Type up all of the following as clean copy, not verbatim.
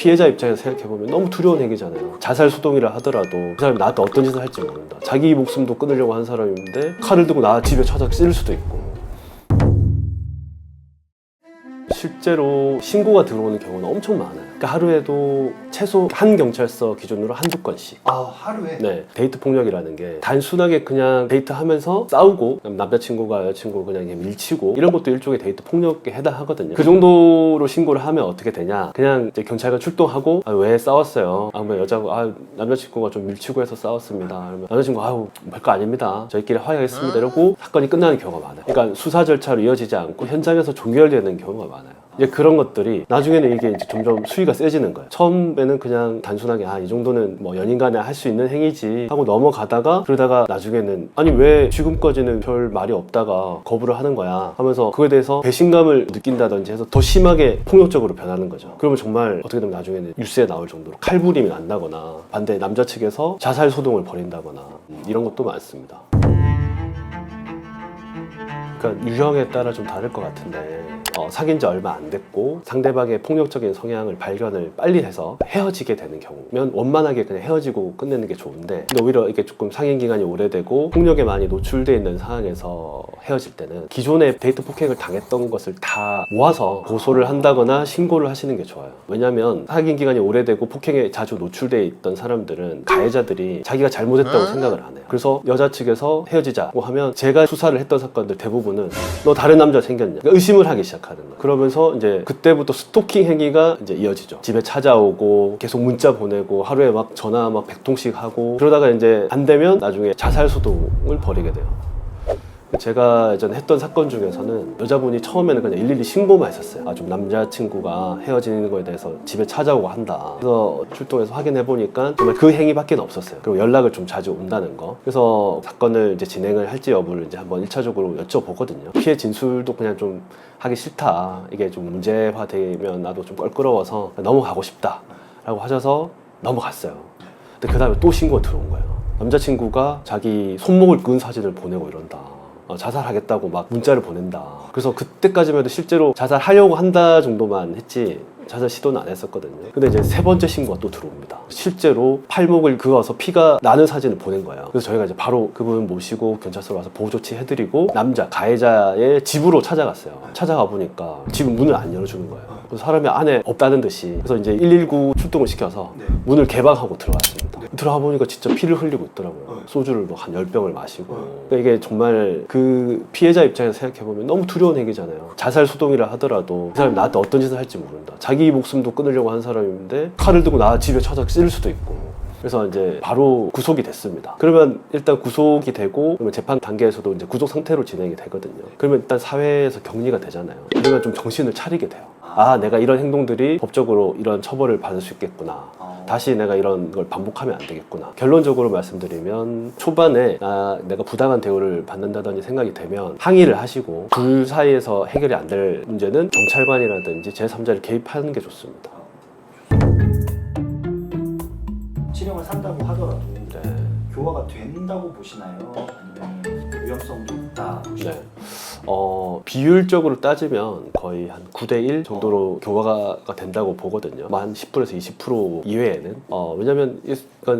피해자 입장에서 생각해보면 너무 두려운 행위잖아요. 자살 소동이라 하더라도 그 사람이 나한테 어떤 짓을 할지 모른다. 자기 목숨도 끊으려고 하는 사람인데 칼을 들고 나 집에 찾아 찌를 수도 있고. 실제로 신고가 들어오는 경우는 엄청 많아요. 그러니까 하루에도 최소 한 경찰서 기준으로 한두 건씩. 아, 하루에? 네, 데이트 폭력이라는 게 단순하게 그냥 데이트하면서 싸우고 남자친구가 여자친구 그냥 밀치고 이런 것도 일종의 데이트 폭력에 해당하거든요. 그 정도로 신고를 하면 어떻게 되냐? 그냥 이제 경찰관 출동하고 왜 싸웠어요? 뭐 여자가 남자친구가 좀 밀치고 해서 싸웠습니다. 그러면 남자친구가 별거 아닙니다. 저희끼리 화해하겠습니다. 이러고 사건이 끝나는 경우가 많아요. 그러니까 수사 절차로 이어지지 않고 현장에서 종결되는 경우가 많아요. 이제 그런 것들이 나중에는 이게 이제 점점 수위가 세지는 거예요. 처음에는 그냥 단순하게 이 정도는 뭐 연인 간에 할 수 있는 행위지 하고 넘어가다가 그러다가 나중에는 아니 왜 지금까지는 별 말이 없다가 거부를 하는 거야 하면서 그거에 대해서 배신감을 느낀다든지 해서 더 심하게 폭력적으로 변하는 거죠. 그러면 정말 어떻게 되면 나중에는 뉴스에 나올 정도로 칼부림이 난다거나 반대 남자 측에서 자살 소동을 벌인다거나 이런 것도 많습니다. 그러니까 유형에 따라 좀 다를 것 같은데 사귄 지 얼마 안 됐고 상대방의 폭력적인 성향을 발견을 빨리 해서 헤어지게 되는 경우면 원만하게 그냥 헤어지고 끝내는 게 좋은데 근데 오히려 이게 조금 상행 기간이 오래되고 폭력에 많이 노출되어 있는 상황에서 헤어질 때는 기존에 데이트 폭행을 당했던 것을 다 모아서 고소를 한다거나 신고를 하시는 게 좋아요. 왜냐하면 사귄 기간이 오래되고 폭행에 자주 노출되어 있던 사람들은 가해자들이 자기가 잘못했다고 생각을 안 해요. 그래서 여자 측에서 헤어지자고 하면 제가 수사를 했던 사건들 대부분은 너 다른 남자 생겼냐? 그러니까 의심을 하기 시작하는 거예요. 그러면서 이제 그때부터 스토킹 행위가 이제 이어지죠. 집에 찾아오고 계속 문자 보내고 하루에 막 전화 막 100통씩 하고 그러다가 이제 안 되면 나중에 자살 소동을 벌이게 돼요. 제가 예전에 했던 사건 중에서는 여자분이 처음에는 그냥 112 신고만 했었어요. 좀 남자친구가 헤어지는 거에 대해서 집에 찾아오고 한다. 그래서 출동해서 확인해 보니까 정말 그 행위밖에 없었어요. 그리고 연락을 좀 자주 온다는 거. 그래서 사건을 이제 진행을 할지 여부를 이제 한번 1차적으로 여쭤보거든요. 피해 진술도 그냥 좀 하기 싫다. 이게 좀 문제화되면 나도 좀 껄끄러워서 넘어가고 싶다. 라고 하셔서 넘어갔어요. 근데 그 다음에 또 신고가 들어온 거예요. 남자친구가 자기 손목을 끈 사진을 보내고 이런다. 자살하겠다고 막 문자를 보낸다. 그래서 그때까지만 해도 실제로 자살하려고 한다 정도만 했지 자살 시도는 안 했었거든요. 근데 이제 세 번째 신고가 또 들어옵니다. 실제로 팔목을 그어서 피가 나는 사진을 보낸 거예요. 그래서 저희가 이제 바로 그분 모시고 경찰서로 와서 보호 조치 해드리고 남자 가해자의 집으로 찾아갔어요. 찾아가 보니까 집 문을 안 열어주는 거예요. 그래서 사람이 안에 없다는 듯이. 그래서 이제 119 출동을 시켜서 문을 개방하고 들어갔습니다. 들어가 보니까 진짜 피를 흘리고 있더라고요. 소주를 뭐 한 10병을 마시고. 그러니까 이게 정말 그 피해자 입장에서 생각해보면 너무 두려운 행위잖아요. 자살 소동이라 하더라도 그 사람이 나한테 어떤 짓을 할지 모른다. 자기 목숨도 끊으려고 하는 사람인데 칼을 들고 나 집에 찾아 찌를 수도 있고. 그래서 이제 바로 구속이 됐습니다. 그러면 일단 구속이 되고 그러면 재판 단계에서도 이제 구속 상태로 진행이 되거든요. 그러면 일단 사회에서 격리가 되잖아요. 그러면 좀 정신을 차리게 돼요. 내가 이런 행동들이 법적으로 이런 처벌을 받을 수 있겠구나. 다시 내가 이런 걸 반복하면 안 되겠구나. 결론적으로 말씀드리면 초반에 내가 부당한 대우를 받는다든지 생각이 되면 항의를 하시고 둘 사이에서 해결이 안 될 문제는 경찰관이라든지 제3자를 개입하는 게 좋습니다. 치료를 산다고 하더라도 교화가 된다고 보시나요? 아니면 위험성도 있다 보시나요? 비율적으로 따지면 거의 한 9대1 정도로 교화가 된다고 보거든요. 한 10%에서 20% 이외에는. 왜냐면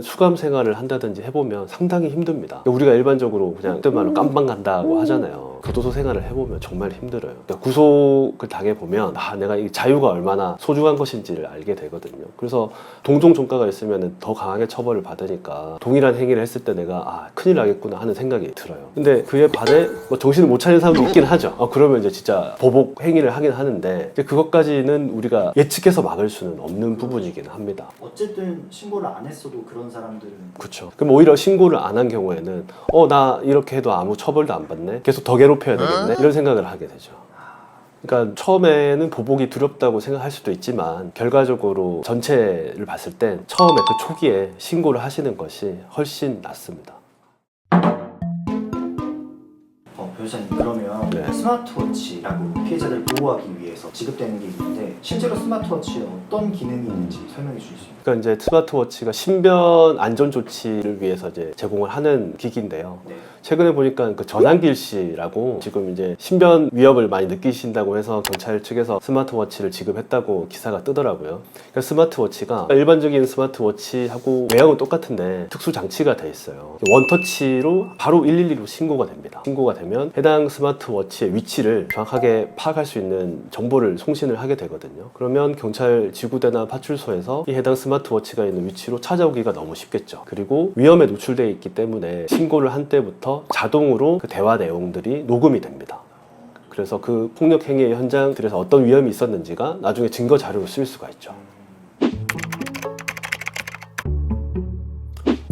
수감 생활을 한다든지 해보면 상당히 힘듭니다. 우리가 일반적으로 그냥 그때 말로 깜방 간다고 하잖아요. 교도소 생활을 해보면 정말 힘들어요. 그러니까 구속을 당해보면 내가 이 자유가 얼마나 소중한 것인지를 알게 되거든요. 그래서 동종 종가가 있으면 더 강하게 처벌을 받으니까 동일한 행위를 했을 때 내가 큰일 나겠구나 하는 생각이 들어요. 근데 그에 반해 정신을 못 차리는 사람도 있긴 하죠. 그러면 이제 진짜 보복 행위를 하긴 하는데 이제 그것까지는 우리가 예측해서 막을 수는 없는 부분이긴 합니다. 어쨌든 신고를 안 했어도 그런 사람들은 그렇죠. 그럼 오히려 신고를 안 한 경우에는 나 이렇게 해도 아무 처벌도 안 받네. 계속 더 괴롭혀야 되겠네. 이런 생각을 하게 되죠. 그러니까 처음에는 보복이 두렵다고 생각할 수도 있지만 결과적으로 전체를 봤을 땐 처음에 그 초기에 신고를 하시는 것이 훨씬 낫습니다. 변호사님, 그러면 스마트워치라고 피해자들을 보호하기 위해서 지급되는 게 있는데 실제로 스마트워치에 어떤 기능이 있는지 설명해 주실 수 있나요? 그러니까 이제 스마트워치가 신변 안전 조치를 위해서 이제 제공을 하는 기기인데요. 최근에 보니까 그 전한길 씨라고 지금 이제 신변 위협을 많이 느끼신다고 해서 경찰 측에서 스마트워치를 지급했다고 기사가 뜨더라고요. 그러니까 스마트워치가 일반적인 스마트워치하고 외형은 똑같은데 특수 장치가 돼 있어요. 원터치로 바로 112로 신고가 됩니다. 신고가 되면 해당 스마트워치의 위치를 정확하게 파악할 수 있는 정보를 송신을 하게 되거든요. 그러면 경찰 지구대나 파출소에서 이 해당 스마트워치가 있는 위치로 찾아오기가 너무 쉽겠죠. 그리고 위험에 노출되어 있기 때문에 신고를 한 때부터 자동으로 그 대화 내용들이 녹음이 됩니다. 그래서 그 폭력 행위의 현장들에서 어떤 위험이 있었는지가 나중에 증거 자료로 쓰일 수가 있죠.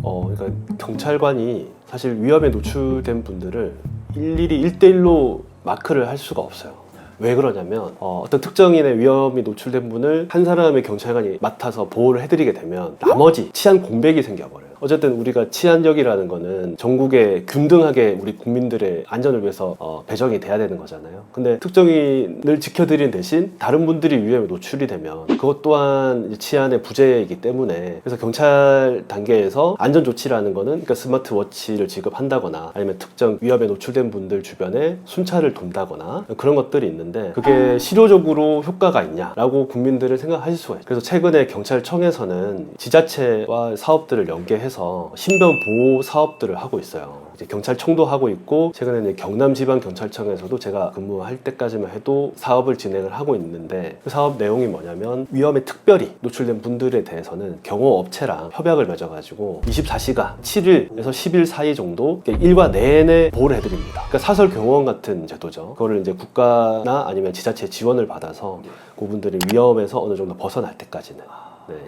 그러니까 경찰관이 사실 위험에 노출된 분들을 일일이 1대1로 마크를 할 수가 없어요. 왜 그러냐면 어떤 특정인의 위험이 노출된 분을 한 사람의 경찰관이 맡아서 보호를 해드리게 되면 나머지 치안 공백이 생겨버려요. 어쨌든 우리가 치안력이라는 거는 전국에 균등하게 우리 국민들의 안전을 위해서 배정이 돼야 되는 거잖아요. 근데 특정인을 지켜드리는 대신 다른 분들이 위험에 노출이 되면 그것 또한 치안의 부재이기 때문에, 그래서 경찰 단계에서 안전조치라는 거는 그러니까 스마트워치를 지급한다거나 아니면 특정 위험에 노출된 분들 주변에 순찰을 돈다거나 그런 것들이 있는데, 그게 실효적으로 효과가 있냐라고 국민들은 생각하실 수가 있어요. 그래서 최근에 경찰청에서는 지자체와 사업들을 연계해서 신변 보호 사업들을 하고 있어요. 이제 경찰청도 하고 있고, 최근에는 경남지방경찰청에서도 제가 근무할 때까지만 해도 사업을 진행을 하고 있는데, 그 사업 내용이 뭐냐면 위험에 특별히 노출된 분들에 대해서는 경호업체랑 협약을 맺어가지고 24시간 7일에서 10일 사이 정도 일과 내내 보호를 해드립니다. 그러니까 사설 경호원 같은 제도죠. 그거를 이제 국가나 아니면 지자체 지원을 받아서 그분들이 위험에서 어느 정도 벗어날 때까지는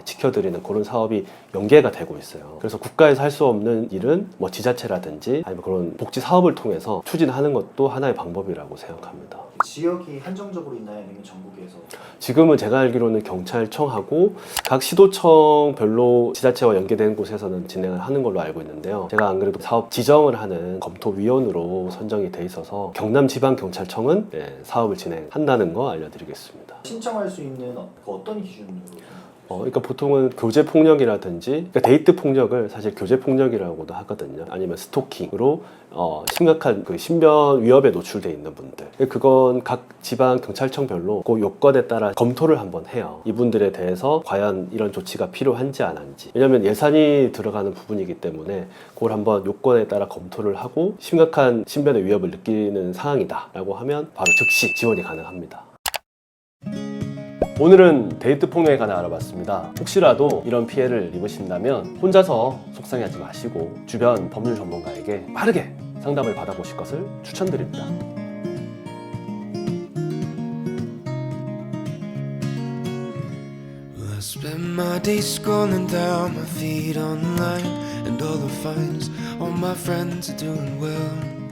지켜드리는 그런 사업이 연계가 되고 있어요. 그래서 국가에서 할 수 없는 일은 뭐 지자체라든지 아니면 그런 복지 사업을 통해서 추진하는 것도 하나의 방법이라고 생각합니다. 지역이 한정적으로 있나요? 아니면 전국에서? 지금은 제가 알기로는 경찰청하고 각 시도청별로 지자체와 연계된 곳에서는 진행을 하는 걸로 알고 있는데요. 제가 안 그래도 사업 지정을 하는 검토위원으로 선정이 돼 있어서 경남지방경찰청은 사업을 진행한다는 거 알려드리겠습니다. 신청할 수 있는 어떤 기준으로? 그러니까 보통은 교제 폭력이라든지, 그러니까 데이트 폭력을 사실 교제 폭력이라고도 하거든요. 아니면 스토킹으로 심각한 그 신변 위협에 노출돼 있는 분들, 그건 각 지방 경찰청별로 그 요건에 따라 검토를 한번 해요. 이분들에 대해서 과연 이런 조치가 필요한지 안 한지. 왜냐하면 예산이 들어가는 부분이기 때문에 그걸 한번 요건에 따라 검토를 하고 심각한 신변의 위협을 느끼는 상황이다라고 하면 바로 즉시 지원이 가능합니다. 오늘은 데이트 폭력에 관해 알아봤습니다. 혹시라도 이런 피해를 입으신다면 혼자서 속상해하지 마시고 주변 법률 전문가에게 빠르게 상담을 받아보실 것을 추천드립니다. Well, I spend my days scrolling down my feed online, and all the finds all my friends are doing well.